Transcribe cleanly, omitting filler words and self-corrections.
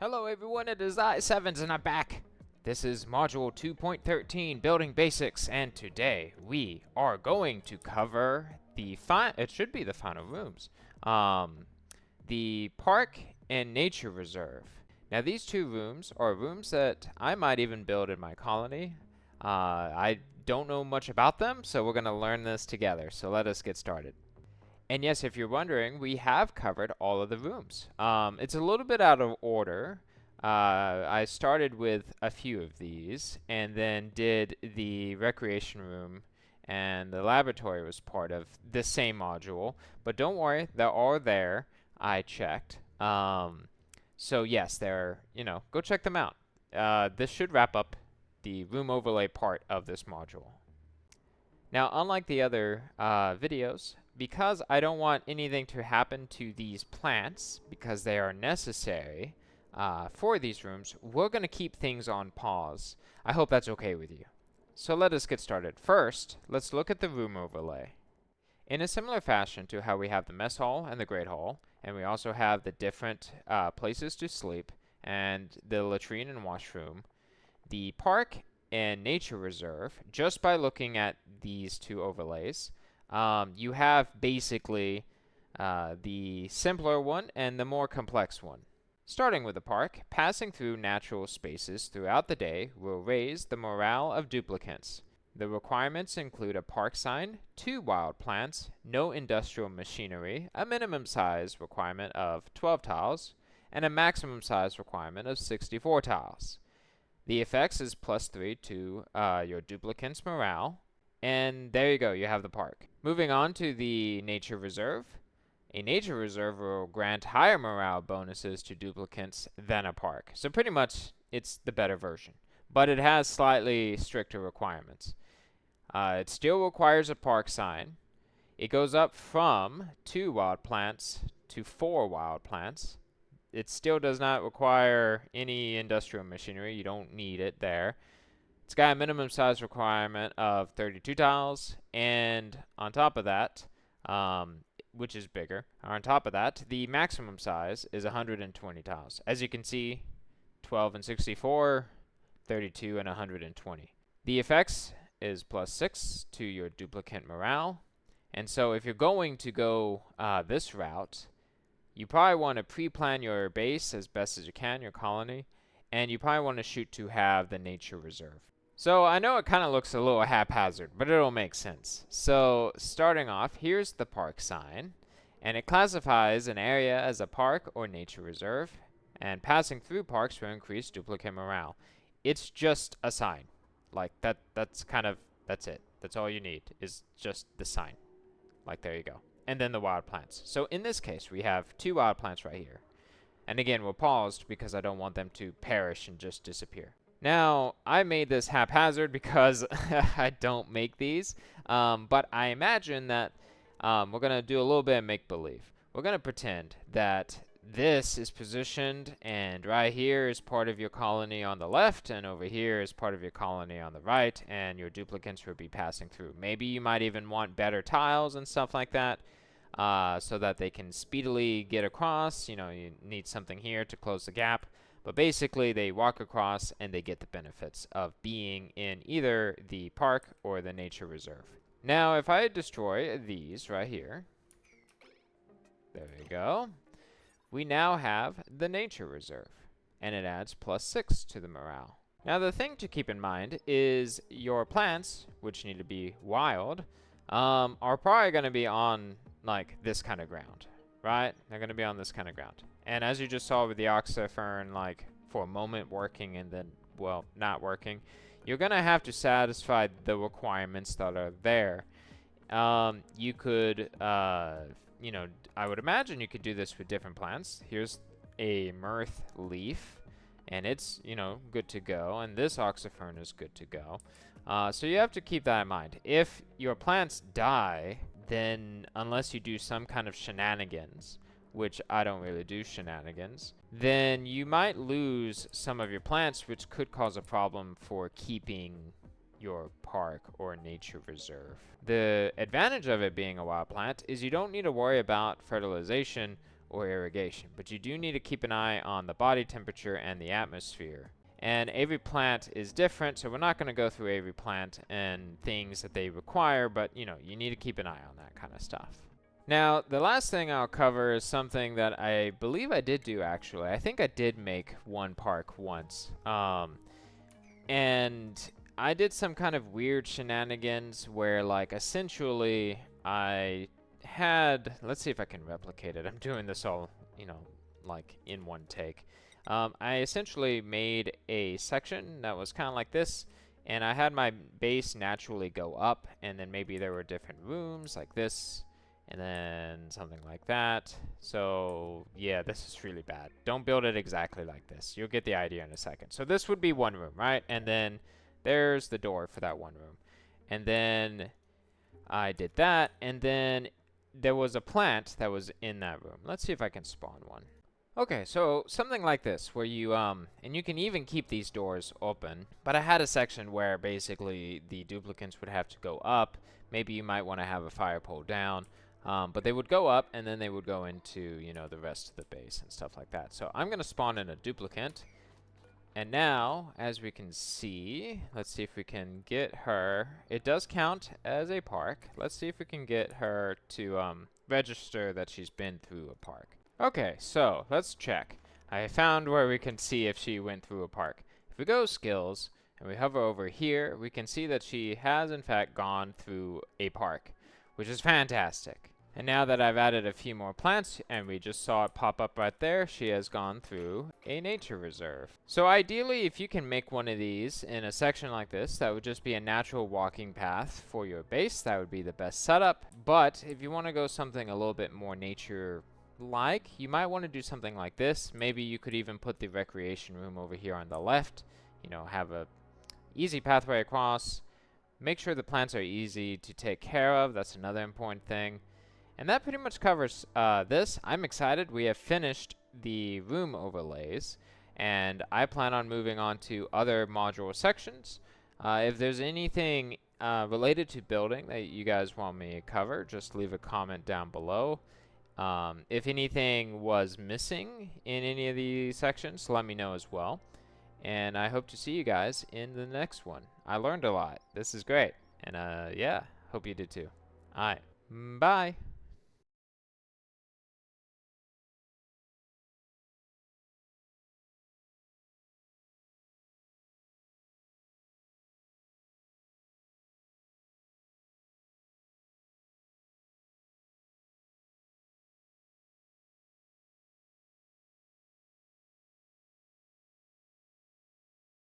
Hello everyone, it is I7s and I'm back. This is Module 2.13, Building Basics, and today we are going to cover it should be the final rooms, the Park and Nature Reserve. Now these two rooms are rooms that I might even build in my colony. I don't know much about them, so we're going to learn this together, so let us get started. And yes, if you're wondering, we have covered all of the rooms. It's a little bit out of order. I started with a few of these, and then did the recreation room, and the laboratory was part of the same module. But don't worry, they're all there. I checked. So yes, go check them out. This should wrap up the room overlay part of this module. Now, unlike the other videos, because I don't want anything to happen to these plants, because they are necessary for these rooms, we're going to keep things on pause. I hope that's okay with you. So let us get started. First, let's look at the room overlay. In a similar fashion to how we have the mess hall and the great hall, and we also have the different places to sleep, and the latrine and washroom, the park and nature reserve, just by looking at these two overlays, you have basically the simpler one and the more complex one. Starting with the park, passing through natural spaces throughout the day will raise the morale of duplicants. The requirements include a park sign, 2 wild plants, no industrial machinery, a minimum size requirement of 12 tiles, and a maximum size requirement of 64 tiles. The effects is +3 to your duplicant's morale. And there you go, you have the park. Moving on to the nature reserve. A nature reserve will grant higher morale bonuses to duplicants than a park. So pretty much it's the better version. But it has slightly stricter requirements. It still requires a park sign. It goes up from 2 wild plants to 4 wild plants. It still does not require any industrial machinery. You don't need it there. It's got a minimum size requirement of 32 tiles, and on top of that, which is bigger, on top of that, the maximum size is 120 tiles. As you can see, 12 and 64, 32 and 120. The effects is +6 to your duplicant morale, and so if you're going to go this route, you probably want to pre-plan your base as best as you can, your colony, and you probably want to shoot to have the nature reserve. So I know it kind of looks a little haphazard, but it'll make sense. So starting off, here's the park sign, and it classifies an area as a park or nature reserve, and passing through parks will increase duplicate morale. It's just a sign. Like that's it. That's all you need is just the sign. Like there you go. And then the wild plants. So in this case, we have 2 wild plants right here. And again, we're paused because I don't want them to perish and just disappear. Now, I made this haphazard because I don't make these, but I imagine that we're going to do a little bit of make-believe. We're going to pretend that this is positioned, and right here is part of your colony on the left, and over here is part of your colony on the right, and your duplicants will be passing through. Maybe you might even want better tiles and stuff like that, so that they can speedily get across. You need something here to close the gap. But basically, they walk across and they get the benefits of being in either the park or the nature reserve. Now, if I destroy these right here, there we go, we now have the nature reserve, and it adds +6 to the morale. Now, the thing to keep in mind is your plants, which need to be wild, are probably going to be on, like, this kind of ground, right? They're going to be on this kind of ground. And as you just saw with the oxifern, like, for a moment working and then, well, not working, you're going to have to satisfy the requirements that are there. You could, I would imagine you could do this with different plants. Here's a mirth leaf, and it's, good to go. And this oxifern is good to go. So you have to keep that in mind. If your plants die, then unless you do some kind of shenanigans, which I don't really do shenanigans, then you might lose some of your plants, which could cause a problem for keeping your park or nature reserve. The advantage of it being a wild plant is you don't need to worry about fertilization or irrigation, but you do need to keep an eye on the body temperature and the atmosphere. And every plant is different, so we're not going to go through every plant and things that they require, but you know, you need to keep an eye on that kind of stuff. Now, the last thing I'll cover is something that I believe I did do actually. I think I did make one park once. And I did some kind of weird shenanigans where, like, essentially I had, let's see if I can replicate it. I'm doing this all, you know, like in one take. I essentially made a section that was kind of like this, and I had my base naturally go up, and then maybe there were different rooms like this, and then something like that. So yeah, this is really bad. Don't build it exactly like this. You'll get the idea in a second. So this would be one room, right? And then there's the door for that one room. And then I did that, and then there was a plant that was in that room. Let's see if I can spawn one. Okay, so something like this, where you, and you can even keep these doors open, but I had a section where basically the duplicants would have to go up. Maybe you might want to have a fire pole down, but they would go up, and then they would go into, you know, the rest of the base and stuff like that. So I'm going to spawn in a duplicant, and now, as we can see, let's see if we can get her. It does count as a park. Let's see if we can get her to register that she's been through a park. Okay, so let's check. I found where we can see if she went through a park. If we go skills and we hover over here, we can see that she has in fact gone through a park, which is fantastic. And now that I've added a few more plants and we just saw it pop up right there, she has gone through a nature reserve. So ideally, if you can make one of these in a section like this, that would just be a natural walking path for your base. That would be the best setup. But if you want to go something a little bit more nature like, you might want to do something like this. Maybe you could even put the recreation room over here on the left, you know, have a easy pathway across. Make sure the plants are easy to take care of. That's another important thing. And that pretty much covers this. I'm excited. We have finished the room overlays, and I plan on moving on to other module sections. If there's anything related to building that you guys want me to cover, just leave a comment down below. If anything was missing in any of these sections, let me know as well. And I hope to see you guys in the next one. I learned a lot. This is great. And yeah, hope you did too. All right. Bye.